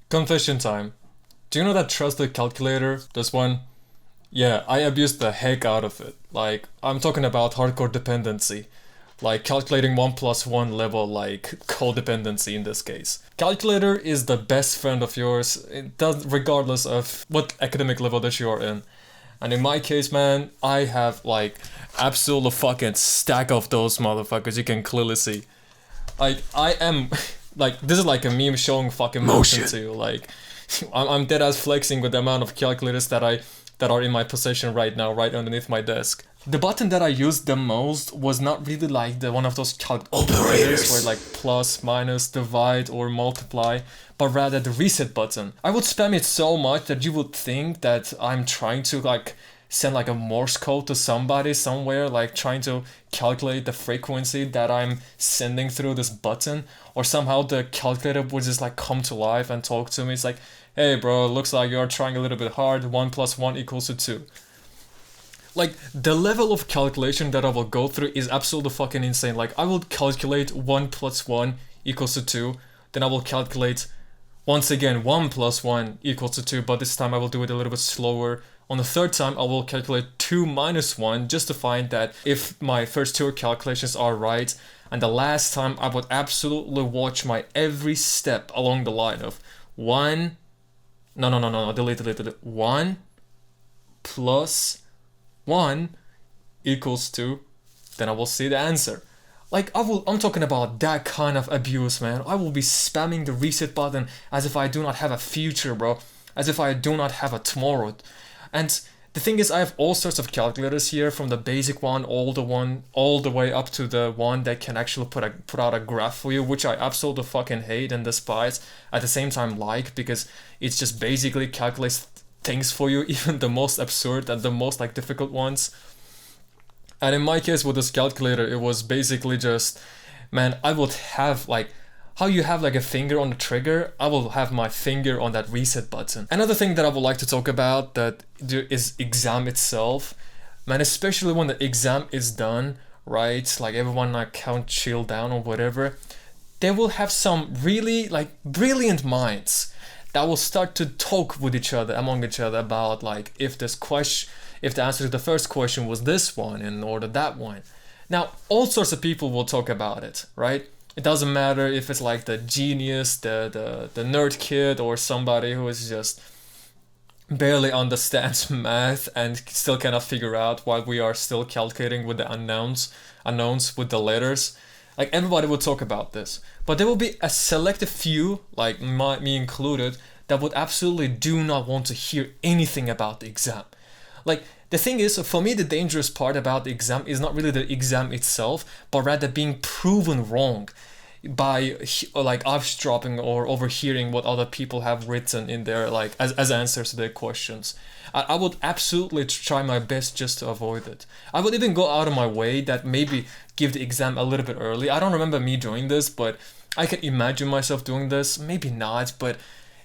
Confession time. Do you know that trusted calculator? This one? Yeah, I abused the heck out of it. Like, I'm talking about hardcore dependency. Like calculating 1 plus 1 level, like codependency in this case. Calculator is the best friend of yours, it does, regardless of what academic level that you are in. And in my case, man, I have like absolute fucking stack of those motherfuckers, you can clearly see. Like, I am, like, this is like a meme showing fucking motion to you. Like, I'm dead ass flexing with the amount of calculators that are in my possession right now, right underneath my desk. The button that I used the most was not really like the one of those calculators where like plus, minus, divide, or multiply, but rather the reset button. I would spam it so much that you would think that I'm trying to like send like a Morse code to somebody somewhere, like trying to calculate the frequency that I'm sending through this button, or somehow the calculator would just like come to life and talk to me. It's like, hey bro, looks like you're trying a little bit hard, 1 plus 1 equals to 2. Like, the level of calculation that I will go through is absolutely fucking insane. Like, I will calculate 1 plus 1 equals to 2, then I will calculate once again 1 plus 1 equals to 2, but this time I will do it a little bit slower. On the third time, I will calculate 2 minus 1 just to find that if my first two calculations are right. And the last time, I would absolutely watch my every step along the line of 1, no, delete. 1 plus 1 equals 2, then I will see the answer. Like, I'm talking about that kind of abuse, man. I will be spamming the reset button as if I do not have a future, bro. As if I do not have a tomorrow. And the thing is, I have all sorts of calculators here, from the basic one all the way up to the one that can actually put out a graph for you, which I absolutely fucking hate and despise. At the same time, like, because it's just basically calculates things for you, even the most absurd and the most like difficult ones. And in my case with this calculator, it was basically just, man, I would have like, how you have like a finger on the trigger, I will have my finger on that reset button. Another thing that I would like to talk about that is exam itself. Man, especially when the exam is done, right? Like everyone like can't chill down or whatever. They will have some really like brilliant minds that will start to talk with each other, among each other, about like if the answer to the first question was this one in order that one. Now, all sorts of people will talk about it, right? It doesn't matter if it's like the genius, the nerd kid, or somebody who is just barely understands math and still cannot figure out why we are still calculating with the unknowns with the letters. Like, everybody will talk about this, but there will be a selective few, like me included, that would absolutely do not want to hear anything about the exam. Like, the thing is, for me, the dangerous part about the exam is not really the exam itself, but rather being proven wrong by like eavesdropping or overhearing what other people have written in their like as answers to their questions. I would absolutely try my best just to avoid it. I would even go out of my way that maybe give the exam a little bit early. I don't remember me doing this, but I can imagine myself doing this. Maybe not, but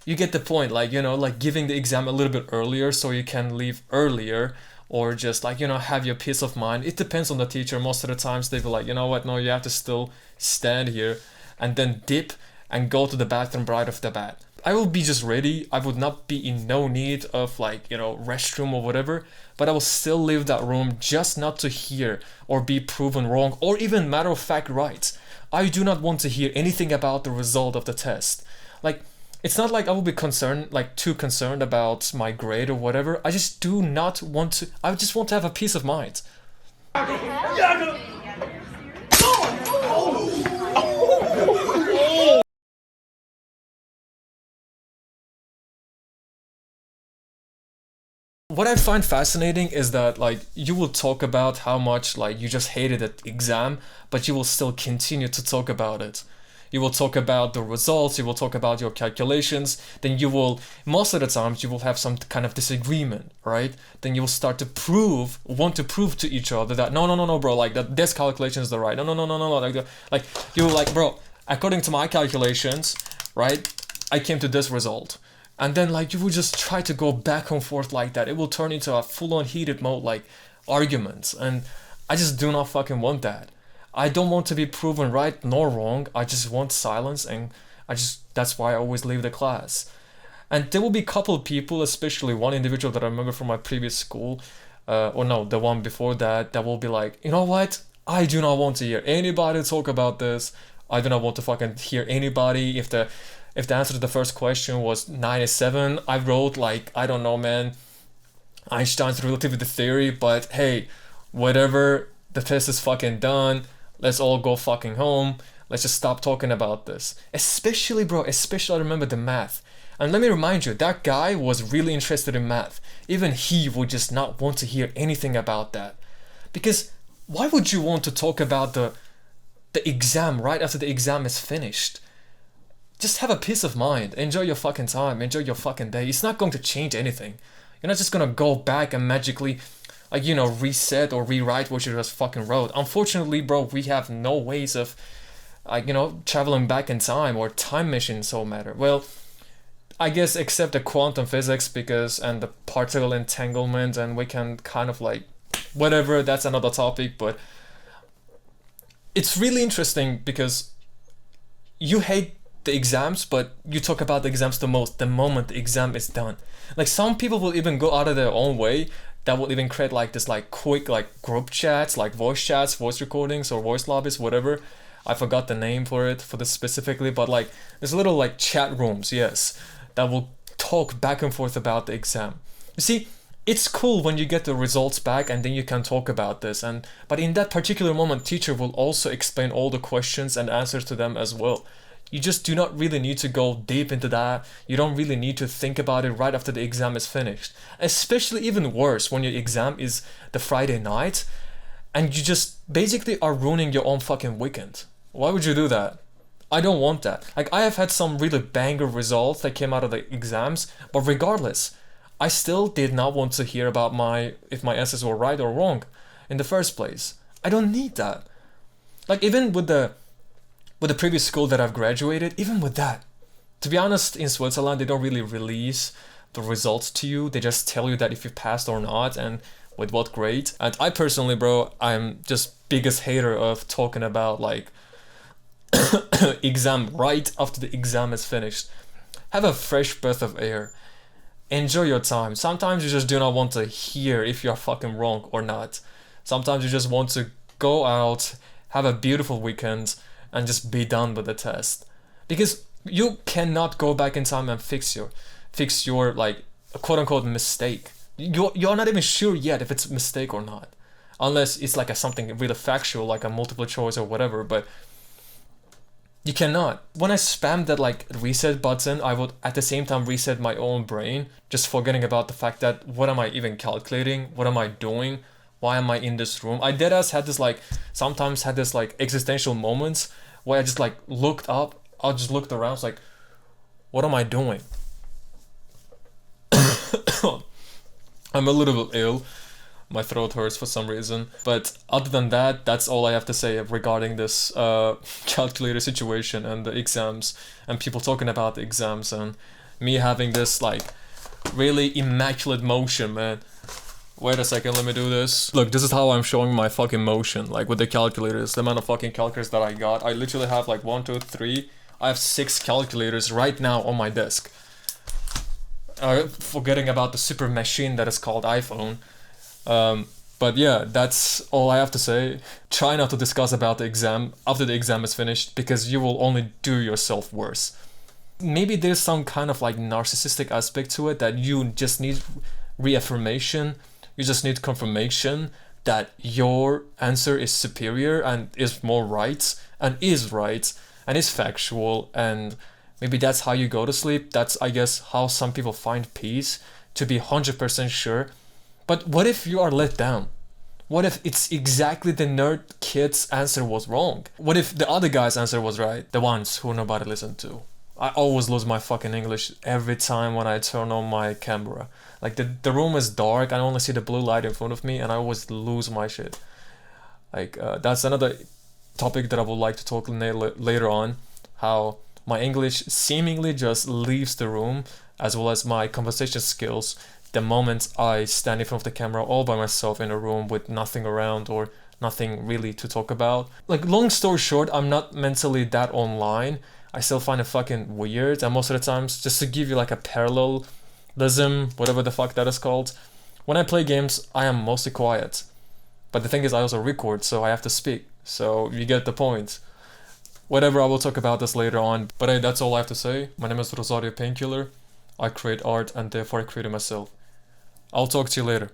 you get the point. Like, you know, like giving the exam a little bit earlier so you can leave earlier, or just like, you know, have your peace of mind. It depends on the teacher. Most of the times they be like, you know what, no, you have to still stand here and then dip and go to the bathroom right off the bat. I will be just ready. I would not be in no need of like, you know, restroom or whatever, but I will still leave that room just not to hear or be proven wrong, or even matter of fact right. I do not want to hear anything about the result of the test. Like, it's not like I will be concerned, like too concerned about my grade or whatever. I just do not want to, I just want to have a peace of mind. What I find fascinating is that like you will talk about how much like you just hated the exam, but you will still continue to talk about it. You will talk about the results, you will talk about your calculations, then you will, most of the times, you will have some kind of disagreement, right? Then you will start to want to prove to each other that, no, bro, like that this calculation is the right, no, like you will like, bro, according to my calculations, right, I came to this result. And then like you will just try to go back and forth like that. It will turn into a full-on heated mode, like arguments, and I just do not fucking want that. I don't want to be proven right nor wrong. I just want silence, and that's why I always leave the class. And there will be a couple of people, especially one individual that I remember from my previous school, or no, the one before that, that will be like, you know what? I do not want to hear anybody talk about this. I do not want to fucking hear anybody. If the answer to the first question was 97, I wrote like, I don't know, man, Einstein's relativity theory, but hey, whatever, the test is fucking done. Let's all go fucking home. Let's just stop talking about this. Especially, bro, especially I remember the math. And let me remind you, that guy was really interested in math. Even he would just not want to hear anything about that. Because why would you want to talk about the exam right after the exam is finished? Just have a peace of mind. Enjoy your fucking time. Enjoy your fucking day. It's not going to change anything. You're not just gonna go back and magically, like, you know, reset or rewrite what you just fucking wrote. Unfortunately, bro, we have no ways of, like, you know, traveling back in time, or time machines so matter. Well, I guess except the quantum physics, because, and the particle entanglement, and we can kind of like, whatever, that's another topic, but it's really interesting because you hate the exams, but you talk about the exams the most the moment the exam is done. Like, some people will even go out of their own way, that will even create like this like quick like group chats, like voice chats, voice recordings, or voice lobbies, whatever. I forgot the name for it for this specifically, but like there's little like chat rooms, yes, that will talk back and forth about the exam. You see, it's cool when you get the results back and then you can talk about this, and but in that particular moment, teacher will also explain all the questions and answers to them as well. You just do not really need to go deep into that. You don't really need to think about it right after the exam is finished. Especially even worse when your exam is the Friday night and you just basically are ruining your own fucking weekend. Why would you do that? I don't want that. Like, I have had some really banger results that came out of the exams, but regardless, I still did not want to hear about if my answers were right or wrong in the first place. I don't need that. Like, even with the previous school that I've graduated, even with that, to be honest, in Switzerland, they don't really release the results to you. They just tell you that if you passed or not and with what grade. And I personally, bro, I'm just biggest hater of talking about like exam right after the exam is finished. Have a fresh breath of air. Enjoy your time. Sometimes you just do not want to hear if you're fucking wrong or not. Sometimes you just want to go out, have a beautiful weekend, and just be done with the test. Because you cannot go back in time and fix your like quote unquote mistake. You're not even sure yet if it's a mistake or not. Unless it's like something really factual, like a multiple choice or whatever, but you cannot. When I spammed that like reset button, I would at the same time reset my own brain, just forgetting about the fact that what am I even calculating? What am I doing? Why am I in this room? I deadass had this like, sometimes had this like existential moments where I just like looked up, I just looked around, I was like, what am I doing? I'm a little bit ill. My throat hurts for some reason. But other than that, that's all I have to say regarding this calculator situation and the exams and people talking about the exams and me having this like really immaculate motion, man. Wait a second, let me do this. Look, this is how I'm showing my fucking motion, like with the calculators, the amount of fucking calculators that I got. I literally have like 1, 2, 3. I have 6 calculators right now on my desk. Forgetting about the super machine that is called iPhone. But yeah, that's all I have to say. Try not to discuss about the exam after the exam is finished, because you will only do yourself worse. Maybe there's some kind of like narcissistic aspect to it, that you just need reaffirmation. You just need confirmation that your answer is superior and is more right and is factual, and maybe that's how you go to sleep. That's, I guess, how some people find peace, to be 100% sure. But what if you are let down? What if it's exactly the nerd kid's answer was wrong? What if the other guy's answer was right? The ones who nobody listened to. I always lose my fucking English every time when I turn on my camera. Like the room is dark, I only see the blue light in front of me, and I always lose my shit. Like that's another topic that I would like to talk later on. How my English seemingly just leaves the room, as well as my conversation skills, the moment I stand in front of the camera all by myself in a room with nothing around or nothing really to talk about. Like, long story short, I'm not mentally that online. I still find it fucking weird, and most of the times, just to give you like a parallelism, whatever the fuck that is called, when I play games, I am mostly quiet. But the thing is, I also record, so I have to speak. So you get the point. Whatever, I will talk about this later on. But hey, that's all I have to say. My name is Rosario Painkiller. I create art and therefore I create it myself. I'll talk to you later.